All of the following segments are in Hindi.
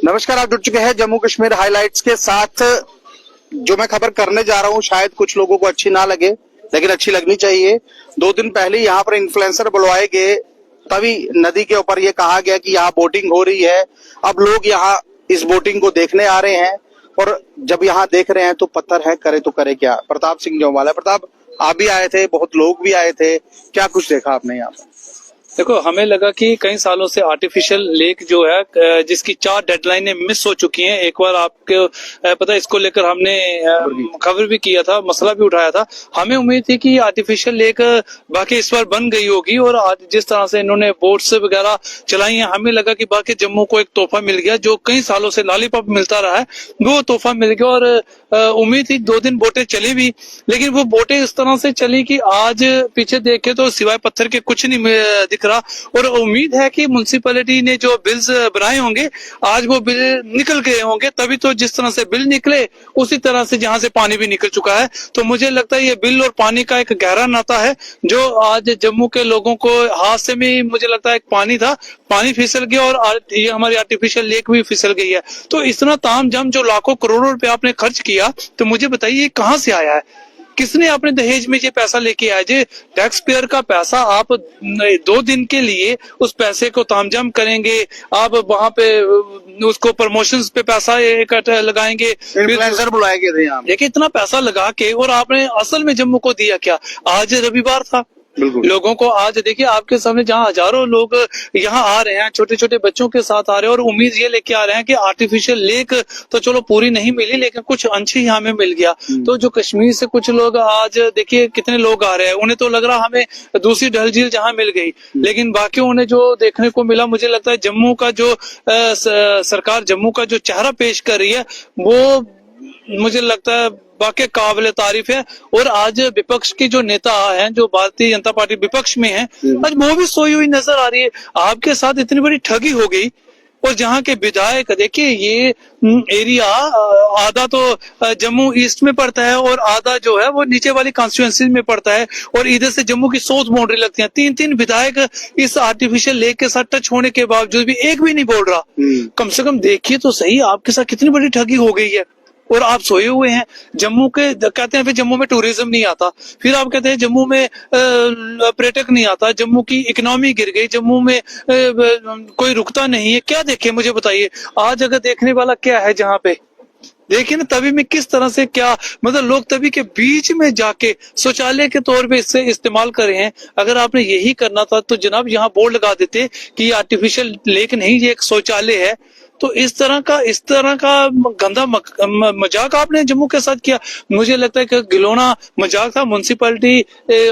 नमस्कार, आप जुड़ चुके हैं जम्मू कश्मीर हाइलाइट्स के साथ। जो मैं खबर करने जा रहा हूं शायद कुछ लोगों को अच्छी ना लगे, लेकिन अच्छी लगनी चाहिए। 2 दिन पहले यहाँ पर इन्फ्लुएंसर बुलवाए गए, तभी नदी के ऊपर ये कहा गया कि यहाँ बोटिंग हो रही है। अब लोग यहाँ इस बोटिंग को देखने आ रहे हैं, और जब यहाँ देख रहे हैं तो पत्थर है, करे तो करे क्या। प्रताप सिंह जोवाल है। प्रताप, आप भी आए थे, बहुत लोग भी आए थे, क्या कुछ देखा आपने यहाँ पर? देखो, हमें लगा कि कई सालों से आर्टिफिशियल लेक जो है, जिसकी 4 डेडलाइनें मिस हो चुकी हैं। एक बार आपको पता है, इसको लेकर हमने खबर भी किया था, मसला भी उठाया था। हमें उम्मीद थी कि आर्टिफिशियल लेक बाकी इस बार बन गई होगी, और आज जिस तरह से इन्होंने बोट्स वगैरह चलाई हैं, हमें लगा कि बाकी जम्मू को एक तोहफा मिल गया। जो कई सालों से लॉलीपॉप मिलता रहा है, वो तोहफा मिल गया। और उम्मीद थी 2 दिन बोटें चली भी, लेकिन वो बोटें इस तरह से चली कि आज पीछे देखे तो सिवाय पत्थर के कुछ नहीं दिख रहा। और उम्मीद है कि म्युनिसिपैलिटी ने जो बिल्स बनाए होंगे, आज वो बिल निकल गए होंगे। तभी तो जिस तरह से बिल निकले, उसी तरह से जहां से पानी भी निकल चुका है। तो मुझे लगता है ये बिल और पानी का एक गहरा नाता है, जो आज जम्मू के लोगों को हादसे में, मुझे लगता है एक पानी था, पानी फिसल गया, और ये हमारी आर्टिफिशियल लेक भी फिसल गई है। तो इतना तामझाम जो लाखों करोड़ों रुपए आपने खर्च किया, तो मुझे बताइए ये कहां से आया है? किसने आपने दहेज में ये पैसा लेके आया? जे टैक्स पेयर का पैसा, आप 2 दिन के लिए उस पैसे को तामझाम करेंगे, आप वहां पे उसको प्रमोशंस पे पैसा इकट्ठा लगाएंगे, इन्फ्लुएंसर बुलाए गए थे यहाँ। देखिए, इतना पैसा लगा के, और आपने असल में जम्मू को दिया क्या? आज रविवार था, लोगों को आज देखिए आपके सामने जहां हजारों लोग यहाँ आ रहे हैं, छोटे छोटे बच्चों के साथ आ रहे हैं, और उम्मीद ये लेके आ रहे हैं कि आर्टिफिशियल लेक तो चलो पूरी नहीं मिली, लेकिन कुछ अंश ही हमें मिल गया। तो जो कश्मीर से कुछ लोग आज देखिए कितने लोग आ रहे हैं, उन्हें तो लग रहा हमें दूसरी डल झील जहां मिल गई, लेकिन बाकियों ने जो देखने को मिला, मुझे लगता है जम्मू का जो सरकार जम्मू का जो चेहरा पेश कर रही है, वो मुझे लगता है वाकई काबिल तारीफ है। और आज विपक्ष के जो नेता हैं, जो भारतीय जनता पार्टी विपक्ष में है, आज वो भी सोई हुई नजर आ रही है। आपके साथ इतनी बड़ी ठगी हो गई, और जहां के विधायक, देखिए ये एरिया आधा तो जम्मू ईस्ट में पड़ता है, और आधा जो है वो नीचे वाली कॉन्स्टिट्यूएंसी में पड़ता है, और इधर से जम्मू की साउथ बाउंड्री लगती है। 3 विधायक इस आर्टिफिशियल लेक के साथ टच होने के बावजूद भी एक भी नहीं बोल रहा। कम से कम देखिए तो सही, आपके साथ कितनी बड़ी ठगी हो गई है, और आप सोए हुए हैं। जम्मू के कहते हैं फिर जम्मू में टूरिज्म नहीं आता, फिर आप कहते हैं जम्मू में पर्यटक नहीं आता, जम्मू की इकोनॉमी गिर गई, जम्मू में कोई रुकता नहीं है। क्या देखे मुझे बताइए, आज अगर देखने वाला क्या है जहाँ पे? देखिए ना, तभी में किस तरह से क्या, मतलब लोग तभी के बीच में जाके शौचालय के तौर पे इससे इस्तेमाल कर रहे हैं। अगर आपने यही करना था तो जनाब यहाँ बोर्ड लगा देते कि ये आर्टिफिशियल लेक नहीं, ये एक शौचालय है। तो इस तरह का गंदा मजाक आपने जम्मू के साथ किया। मुझे लगता है कि गिलोना मजाक था। म्युनिसिपैलिटी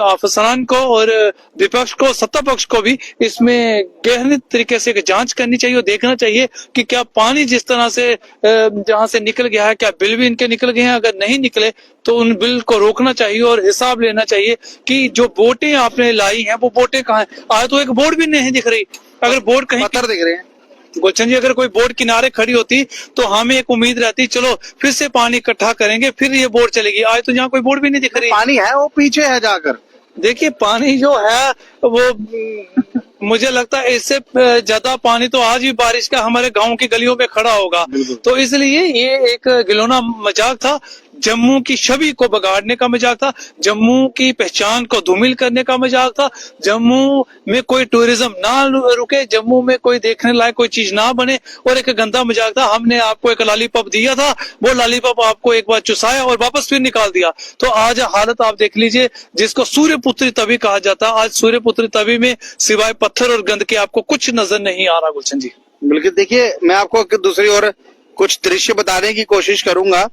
अफसरान को और विपक्ष को, सत्ता पक्ष को भी इसमें गहन तरीके से जांच करनी चाहिए, और देखना चाहिए कि क्या पानी जिस तरह से जहां से निकल गया है, क्या बिल भी इनके निकल गए हैं? अगर नहीं निकले तो उन बिल को रोकना चाहिए, और हिसाब लेना चाहिए कि जो बोटें आपने लाई हैं वो बोटें कहाँ हैं। आज तो एक बोट भी नहीं दिख रही। अगर बोट कहीं पत्थर दिख रहे हैं गुलशन जी, अगर कोई बोट किनारे खड़ी होती तो हमें एक उम्मीद रहती, चलो फिर से पानी इकट्ठा करेंगे, फिर ये बोट चलेगी। आज तो यहाँ कोई बोट भी नहीं दिख रही। पानी है, वो पीछे है जाकर। देखिए, पानी जो है वो मुझे लगता है इससे ज्यादा पानी तो आज भी बारिश का हमारे गांव की गलियों में खड़ा होगा। तो इसलिए ये एक गिलोना मजाक था, जम्मू की छवि को बिगाड़ने का मजाक था, जम्मू की पहचान को धूमिल करने का मजाक था, जम्मू में कोई टूरिज्म ना रुके, जम्मू में कोई देखने लायक कोई चीज ना बने, और एक गंदा मजाक था। हमने आपको एक लॉलीपॉप दिया था, वो लॉलीपॉप आपको एक बार चुसाया और वापस फिर निकाल दिया। तो आज हालत आप देख लीजिए, जिसको सूर्यपुत्री तवी कहा जाता है, आज सूर्यपुत्री तवी में सिवाय पत्थर और गंद के आपको कुछ नजर नहीं आ रहा। गुलशन जी, बिल्कुल। देखिए, मैं आपको दूसरी ओर कुछ दृश्य बताने की कोशिश करूंगा।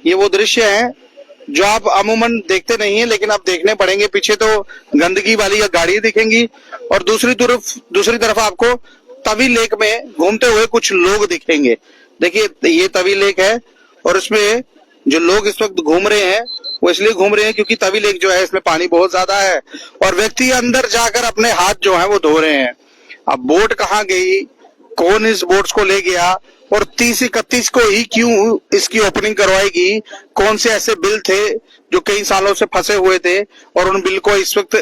ये वो दृश्य है जो आप अमूमन देखते नहीं है, लेकिन आप देखने पड़ेंगे। पीछे तो गंदगी वाली गाड़ी दिखेंगी, और दूसरी तरफ आपको तवी लेक में घूमते हुए कुछ लोग दिखेंगे। देखिए, ये तवी लेक है, और इसमें जो लोग इस वक्त घूम रहे हैं वो इसलिए घूम रहे हैं क्योंकि तवी लेक जो है इसमें पानी बहुत ज्यादा है, और व्यक्ति अंदर जाकर अपने हाथ जो है वो धो रहे हैं। अब बोट कहाँ गई, कौन इस बोट्स को ले गया, और 30-31 को ही क्यों इसकी ओपनिंग करवाएगी? कौन से ऐसे बिल थे जो कई सालों से फंसे हुए थे, और उन बिल को इस वक्त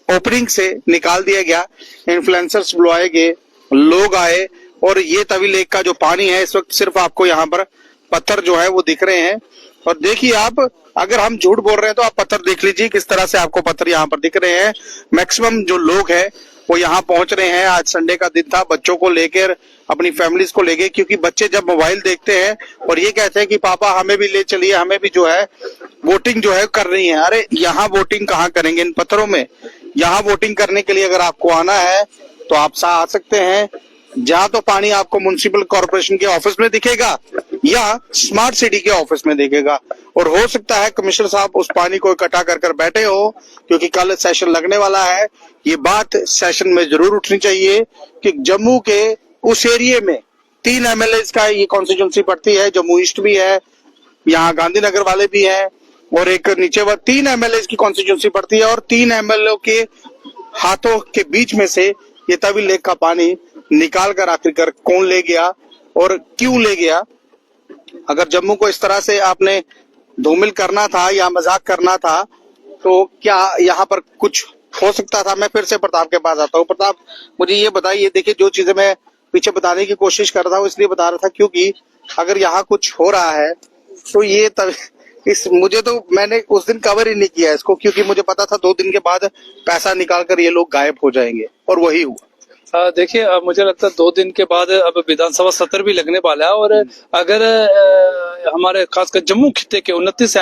ओपनिंग से निकाल दिया गया? इन्फ्लुएंसर्स बुलाए गए, लोग आए, और ये तवी लेक का जो पानी है इस वक्त सिर्फ आपको यहाँ पर पत्थर जो है वो दिख रहे हैं। और देखिए आप, अगर हम झूठ बोल रहे हैं तो आप पत्थर देख लीजिए किस तरह से आपको पत्थर यहाँ पर दिख रहे हैं। मैक्सिमम जो लोग हैं वो यहाँ पहुंच रहे हैं। आज संडे का दिन था, बच्चों को लेकर, अपनी फैमिलीज को लेके, क्योंकि बच्चे जब मोबाइल देखते हैं और ये कहते हैं कि पापा हमें भी ले चलिए, हमें भी जो है वोटिंग जो है करनी है। अरे यहाँ वोटिंग कहाँ करेंगे इन पत्थरों में? यहाँ वोटिंग करने के लिए अगर आपको आना है तो आप आ सकते हैं। जहाँ तो पानी आपको म्युनिसिपल कॉर्पोरेशन के ऑफिस में दिखेगा या स्मार्ट सिटी के ऑफिस में दिखेगा। और हो सकता है कमिश्नर साहब उस पानी को इकट्ठा कर बैठे हो, क्योंकि कल सेशन लगने वाला है। ये बात सेशन में जरूर उठनी चाहिए कि जम्मू के उस एरिया में 3 एमएलए का ये कॉन्स्टिट्यूंसी पड़ती है। जम्मू ईस्ट भी है, यहाँ गांधीनगर वाले भी हैं, और एक नीचे 3 एमएलए की कॉन्स्टिट्यूंसी पड़ती है। और 3 एमएलए के हाथों के बीच में से ये तवी लेक का पानी निकाल कर आखिरकार कौन ले गया और क्यों ले गया? अगर जम्मू को इस तरह से आपने धूमिल करना था या मजाक करना था तो क्या यहाँ पर कुछ हो सकता था? मैं फिर से प्रताप के पास आता हूँ। प्रताप, मुझे ये बताइए, देखिए जो चीजें मैं पीछे बताने की कोशिश कर रहा हूँ इसलिए बता रहा था क्योंकि अगर यहाँ कुछ हो रहा है तो ये मुझे तो, मैंने उस दिन कवर ही नहीं किया इसको, क्योंकि मुझे पता था 2 दिन के बाद पैसा निकाल कर ये लोग गायब हो जाएंगे, और वही हुआ। देखिए, मुझे लगता है 2 दिन के बाद अब विधानसभा सत्र भी लगने वाला है। और अगर हमारे खासकर जम्मू खित्ते के 29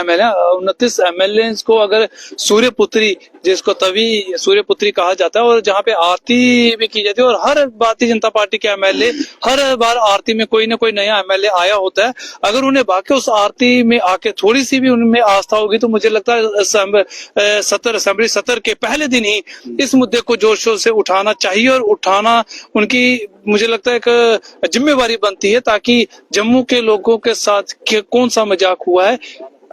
एमएलए को अगर सूर्यपुत्री, जिसको तभी सूर्यपुत्री कहा जाता है, और जहाँ पे आरती भी की जाती है, और हर भारतीय जनता पार्टी के एमएलए हर बार आरती में कोई ना कोई नया एमएलए आया होता है, अगर उन्हें बाकी उस आरती में आके थोड़ी सी भी उनमें आस्था होगी तो मुझे लगता है असेंबली सत्र के पहले दिन ही इस मुद्दे को जोर शोर से उठाना चाहिए। और उठाना उनकी, मुझे लगता है, एक जिम्मेवारी बनती है, ताकि जम्मू के लोगों के साथ कौन सा मजाक हुआ है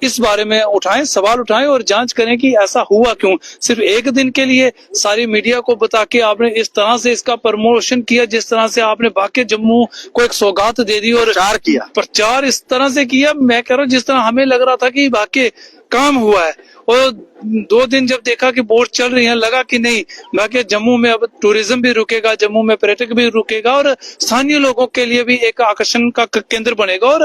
इस बारे में उठाएं, सवाल उठाएं और जांच करें कि ऐसा हुआ क्यों। सिर्फ एक दिन के लिए सारी मीडिया को बता के आपने इस तरह से इसका प्रमोशन किया, जिस तरह से आपने बाकी जम्मू को एक सौगात दे दी और प्रचार इस तरह से किया, मैं कह रहा हूँ जिस तरह हमें लग रहा था कि बाकी काम हुआ है। और 2 दिन जब देखा कि वोट चल रही है, लगा कि नहीं, बाकी जम्मू में अब टूरिज्म भी रुकेगा, जम्मू में पर्यटक भी रुकेगा और स्थानीय लोगों के लिए भी एक आकर्षण का केंद्र बनेगा। और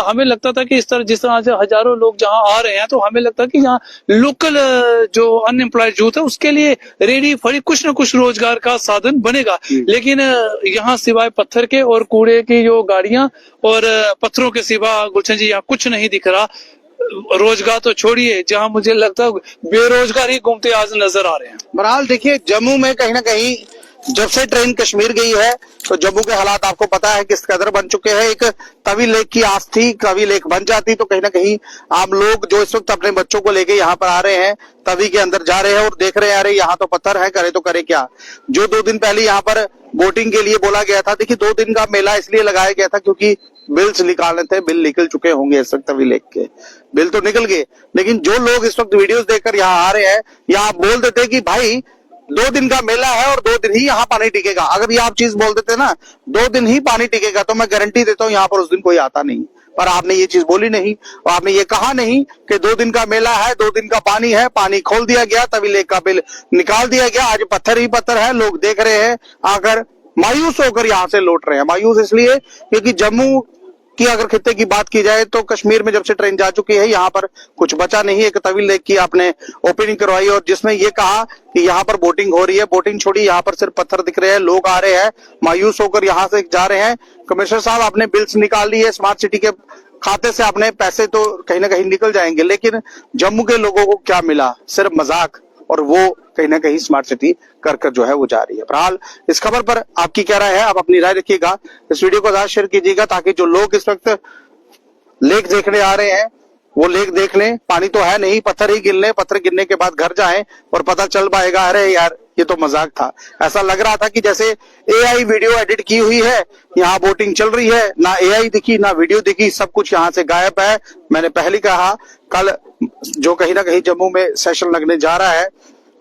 हमें लगता था कि इस तरह, जिस तरह से हजारों लोग जहां आ रहे हैं, तो हमें लगता है कि यहाँ लोकल जो अनएम्प्लॉयड यूथ है उसके लिए रेडी फड़ी कुछ न कुछ रोजगार का साधन बनेगा। लेकिन यहाँ सिवाय पत्थर के और कूड़े की जो गाड़ियां और पत्थरों के सिवा, गुलशन जी, यहाँ कुछ नहीं दिख रहा। रोजगार तो छोड़िए, जहां मुझे लगता है बेरोजगार ही घूमते आज नजर आ रहे हैं। बहरहाल देखिए, जम्मू में कहीं ना कहीं जब से ट्रेन कश्मीर गई है तो जम्मू के हालात आपको पता है किस कदर बन चुके हैं। एक तवी लेक की आस थी, तवी लेक बन जाती तो कहीं ना कहीं आम लोग जो इस वक्त अपने बच्चों को लेके यहाँ पर आ रहे हैं, तवी के अंदर जा रहे हैं और देख रहे हैं, अरे यहाँ तो पत्थर है, करे तो करे क्या। जो 2 दिन पहले यहाँ पर वोटिंग के लिए बोला गया था, देखिए 2 दिन का मेला इसलिए लगाया गया था क्योंकि बिल्स निकालने थे। बिल निकल चुके होंगे इस वक्त, तवी लेक के बिल तो निकल गए, लेकिन जो लोग इस वक्त वीडियोस देखकर यहाँ आ रहे हैं, या आप बोल देते कि भाई 2 दिन का मेला है और 2 दिन ही यहाँ पानी टिकेगा, अगर ये आप चीज बोल देते ना 2 दिन ही पानी टिकेगा, तो मैं गारंटी देता हूँ यहाँ पर उस दिन कोई आता नहीं। पर आपने ये चीज बोली नहीं, और आपने ये कहा नहीं कि 2 दिन का मेला है, 2 दिन का पानी है, पानी खोल दिया गया, तवी लेक का बिल निकाल दिया गया, आज पत्थर ही पत्थर है, लोग देख रहे हैं, आकर मायूस होकर यहाँ से लौट रहे हैं। मायूस इसलिए क्योंकि जम्मू की अगर खित्ते की बात की जाए तो कश्मीर में जब से ट्रेन जा चुकी है यहाँ पर कुछ बचा नहीं। एक तवी लेक की आपने ओपनिंग करवाई और जिसमें ये कहा कि यहाँ पर बोटिंग हो रही है, बोटिंग छोड़ी, यहाँ पर सिर्फ पत्थर दिख रहे हैं, लोग आ रहे हैं, मायूस होकर यहाँ से जा रहे हैं। कमिश्नर साहब, आपने बिल्स निकाल ली है, स्मार्ट सिटी के खाते से आपने पैसे तो कहीं ना कहीं निकल जाएंगे, लेकिन जम्मू के लोगों को क्या मिला? सिर्फ मजाक, और वो कहीं ना कहीं स्मार्ट सिटी कर जो है वो जा रही है। बहरहाल इस खबर पर आपकी क्या राय है? आप अपनी राय रखिएगा, इस वीडियो को ज्यादा शेयर कीजिएगा ताकि जो लोग इस वक्त लेक देखने आ रहे हैं वो लेक देख लें। पानी तो है नहीं, पत्थर ही गिन लें, पत्थर गिरने के बाद घर जाएं और पता चल पाएगा अरे यार ये तो मजाक था। ऐसा लग रहा था कि जैसे एआई वीडियो एडिट की हुई है, यहाँ वोटिंग चल रही है, ना एआई दिखी ना वीडियो दिखी, सब कुछ यहाँ से गायब है। मैंने पहले कहा, कल जो कहीं ना कहीं जम्मू में सेशन लगने जा रहा है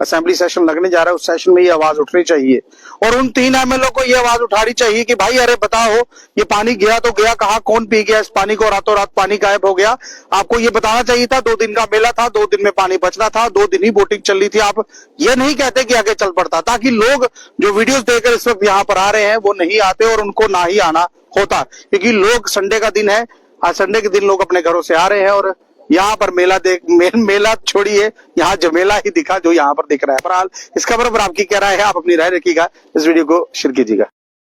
असेंबली सेशन लगने जा रहा है, उस सेशन में ये आवाज उठनी चाहिए और उन 3 एमएलए को ये आवाज उठानी चाहिए कि भाई अरे बताओ ये पानी गया तो गया कहाँ, कौन पी गया इस पानी को, रातों रात पानी गायब हो गया। आपको ये बताना चाहिए था, 2 दिन का मेला था, 2 दिन में पानी बचना था, 2 दिन ही बोटिंग चल रही थी। आप ये नहीं कहते कि आगे चल पड़ता, ताकि लोग जो वीडियोस देखकर इस वक्त यहाँ पर आ रहे हैं वो नहीं आते और उनको ना ही आना होता, क्योंकि लोग संडे का दिन है, आज संडे के दिन लोग अपने घरों से आ रहे हैं और यहाँ पर मेला छोड़िए, यहाँ जमेला ही दिखा जो यहाँ पर दिख रहा है। बहरहाल इस खबर पर आपकी क्या राय है, आप अपनी राय रखिएगा, इस वीडियो को शेयर कीजिएगा।